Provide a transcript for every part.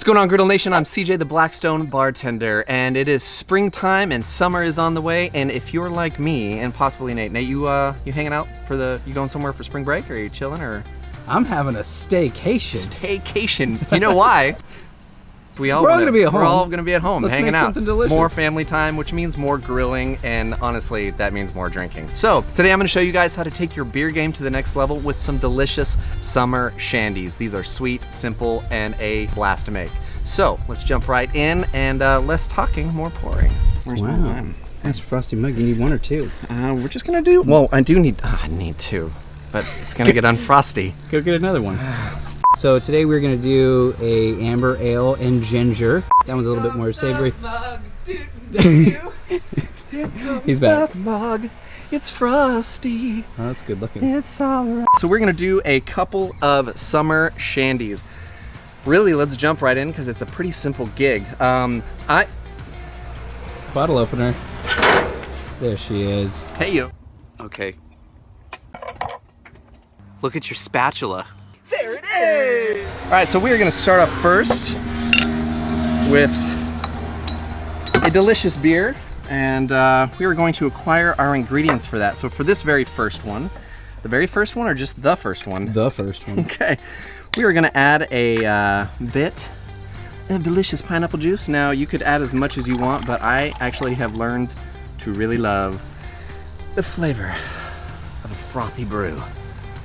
What's going on, Griddle Nation? I'm CJ, the Blackstone bartender, and it is springtime and summer is on the way. And if you're like me, and possibly Nate, you hanging out you going somewhere for spring break, or are you chilling, or? I'm having a staycation. Staycation. You know why? We're all gonna be at home, hanging out. More family time, which means more grilling, and honestly, that means more drinking. So today I'm gonna show you guys how to take your beer game to the next level with some delicious summer shandies. These are sweet, simple, and a blast to make. So let's jump right in, and less talking, more pouring. Where's my lime? Nice frosty mug. You need one or two? We're just gonna do. Well, I need two, but it's gonna get unfrosty. Go get another one. So today we're gonna do a amber ale and ginger. That one's a little bit more savory. He's back. Mug. It's frosty. Oh, that's good looking. It's all right. So we're gonna do a couple of summer shandies. Really, let's jump right in because it's a pretty simple gig. Bottle opener. There she is. Hey you. Okay. Look at your spatula. There it is! Alright, so we're gonna start off first with a delicious beer, and we are going to acquire our ingredients for that. So for this very first one, the very first one or just the first one? The first one. Okay. We are gonna add a bit of delicious pineapple juice. Now, you could add as much as you want, but I actually have learned to really love the flavor of a frothy brew.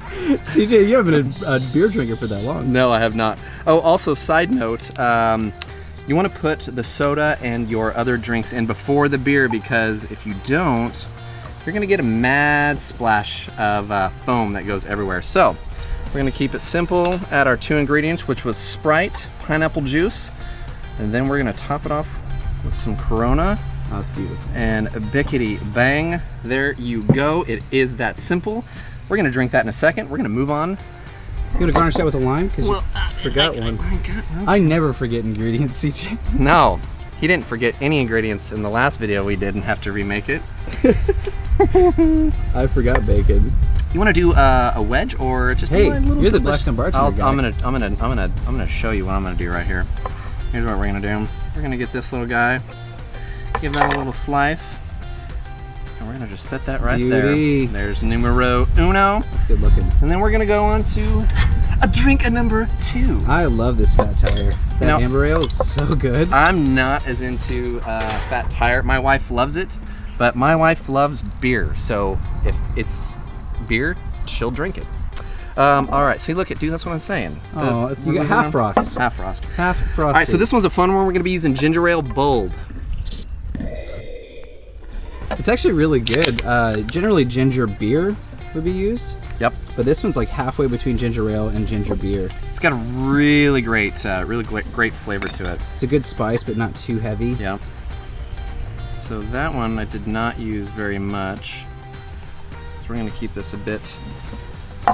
CJ, you haven't been a beer drinker for that long. No, I have not. Oh, also, side note, you want to put the soda and your other drinks in before the beer, because if you don't, you're going to get a mad splash of foam that goes everywhere. So, we're going to keep it simple, add our two ingredients, which was Sprite, pineapple juice, and then we're going to top it off with some Corona. Oh, that's beautiful. And a bickety bang. There you go. It is that simple. We're gonna drink that in a second. We're gonna move on. You wanna garnish that with a lime? Because you forgot one. I never forget ingredients, CJ. No, he didn't forget any ingredients in the last video we did and have to remake it. I forgot bacon. You wanna do a wedge or just a little? You're the Blackstone bartender guy. I'm gonna show you what I'm gonna do right here. Here's what we're gonna do. We're gonna get this little guy, give that a little slice. And we're gonna just set that right there. There's numero uno. That's good looking. And then we're gonna go on to a drink number two. I love this Fat Tire. That amber ale is so good. I'm not as into Fat Tire. My wife loves it, but my wife loves beer. So if it's beer, she'll drink it. All right, see, look at, dude, that's what I'm saying. Oh, you got half frost. Half frost. Half frost. All right, so this one's a fun one. We're gonna be using ginger ale bold. It's actually really good. Generally, ginger beer would be used. Yep. But this one's like halfway between ginger ale and ginger beer. It's got a really great flavor to it. It's a good spice, but not too heavy. Yeah. So that one I did not use very much. So we're gonna keep this a bit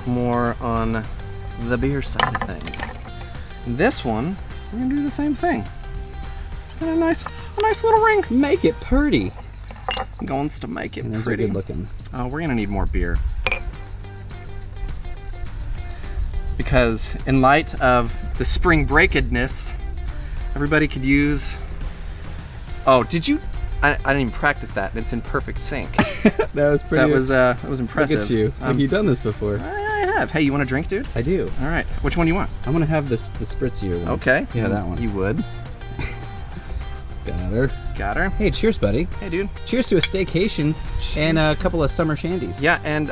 more on the beer side of things. And this one, we're gonna do the same thing. Got a nice little ring. Make it pretty. Going to make it and those pretty. Are good looking. Oh, we're gonna need more beer. Because in light of the spring breakedness, everybody could use. Oh, did you? I didn't even practice that, and it's in perfect sync. That was pretty. That was impressive. Look at you. Have you done this before? I have. Hey, you want a drink, dude? I do. All right. Which one do you want? I'm gonna have the spritzier one. Okay. Yeah, that one. You would. Got her. Got her. Hey, cheers, buddy. Hey, dude. Cheers to a staycation and a couple of summer shandies. Yeah, and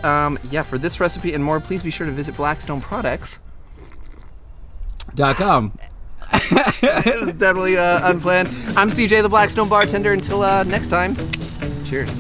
for this recipe and more, please be sure to visit BlackstoneProducts.com. This was definitely unplanned. I'm CJ, the Blackstone bartender. Until next time, cheers.